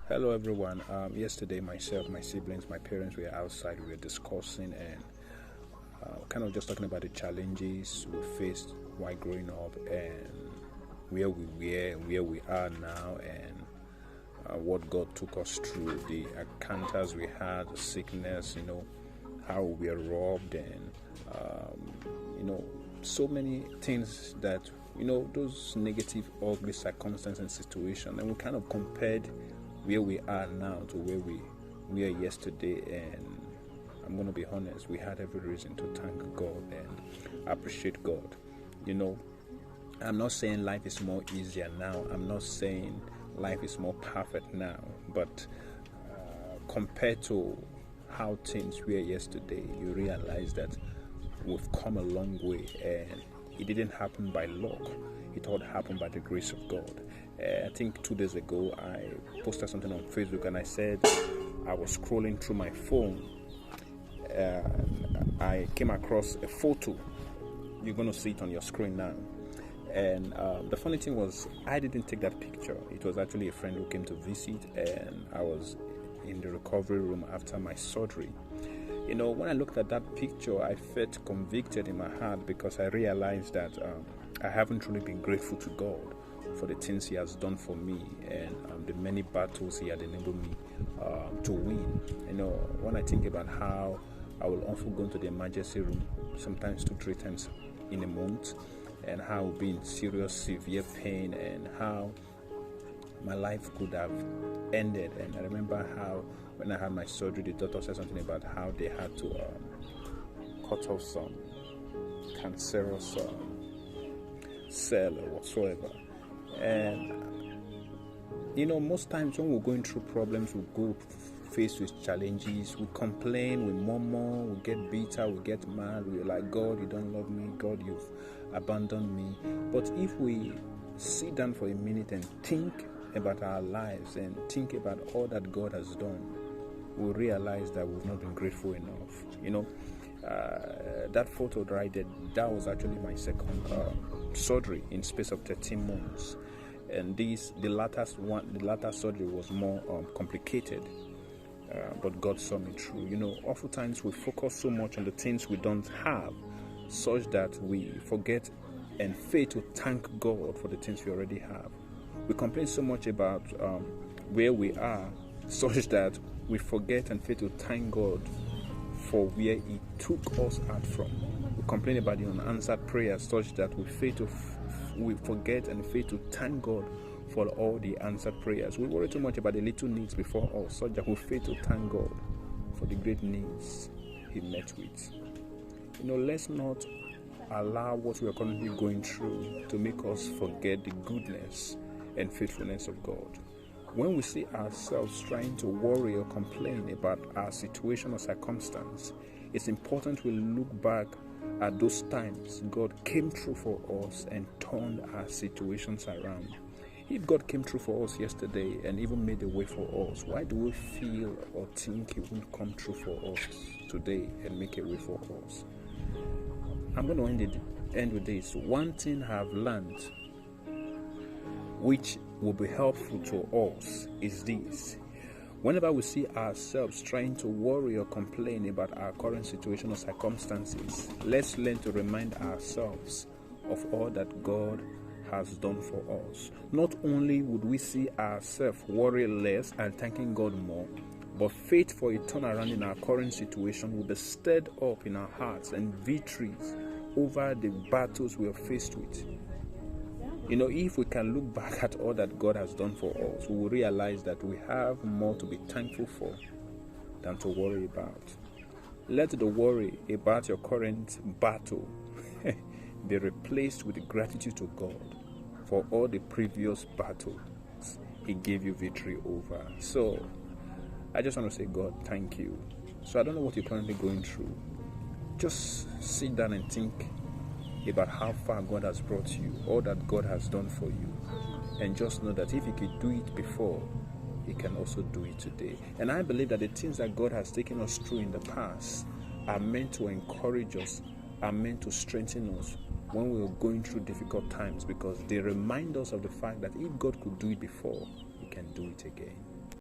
Hello everyone. Yesterday, myself, my siblings, my parents were outside. We were discussing and kind of just talking about the challenges we faced while growing up and where we were and where we are now and what God took us through, the encounters we had, the sickness, how we were robbed and, so many things that, those negative, ugly circumstances and situations. And we kind of compared where we are now to where we were yesterday, and I'm going to be honest, we had every reason to thank God and appreciate God. I'm not saying life is more easier now. I'm not saying life is more perfect now, but compared to how things were yesterday, you realize that we've come a long way, and it didn't happen by luck. It all happened by the grace of God. I think 2 days ago, I posted something on Facebook, and I said I was scrolling through my phone. I came across a photo. You're going to see it on your screen now. And the funny thing was, I didn't take that picture. It was actually a friend who came to visit, and I was in the recovery room after my surgery. When I looked at that picture, I felt convicted in my heart because I realized that I haven't truly been grateful to God for the things He has done for me and the many battles He had enabled me to win. When I think about how I will often go into the emergency room, sometimes 2-3 times in a month, and how I will be in serious, severe pain, and how my life could have ended. And I remember how when I had my surgery, the doctor said something about how they had to cut off some cancerous cell or whatsoever. And most times when we're going through problems, we go faced with challenges, we complain, we murmur, we get bitter, we get mad, we're like, God, you don't love me, God, you've abandoned me. But if we sit down for a minute and think about our lives and think about all that God has done, we'll realize that we've not been grateful enough. That photo right there, that was actually my second surgery in space of 13 months. And the latter surgery was more complicated, but God saw me through. Oftentimes we focus so much on the things we don't have, such that we forget and fail to thank God for the things we already have. We complain so much about where we are, such that we forget and fail to thank God for where He took us out from. We complain about the unanswered prayers, such that we forget and fail to thank God for all the answered prayers. We worry too much about the little needs before us, such that we fail to thank God for the great needs He met with. Let's not allow what we are currently going through to make us forget the goodness and faithfulness of God. When we see ourselves trying to worry or complain about our situation or circumstance, it's important we look back at those times God came through for us and turned our situations around. If God came through for us yesterday and even made a way for us, why do we feel or think He won't come through for us today and make a way for us? I'm going to end with this. One thing I've learned, which will be helpful to us, is this. Whenever we see ourselves trying to worry or complain about our current situation or circumstances, let's learn to remind ourselves of all that God has done for us. Not only would we see ourselves worry less and thanking God more, but faith for a turnaround in our current situation will be stirred up in our hearts, and victories over the battles we are faced with. If we can look back at all that God has done for us, we will realize that we have more to be thankful for than to worry about. Let the worry about your current battle be replaced with gratitude to God for all the previous battles He gave you victory over. So, I just want to say, God, thank you. So I don't know what you're currently going through. Just sit down and think about how far God has brought you, all that God has done for you. And just know that if He could do it before, He can also do it today. And I believe that the things that God has taken us through in the past are meant to encourage us, are meant to strengthen us when we are going through difficult times, because they remind us of the fact that if God could do it before, He can do it again.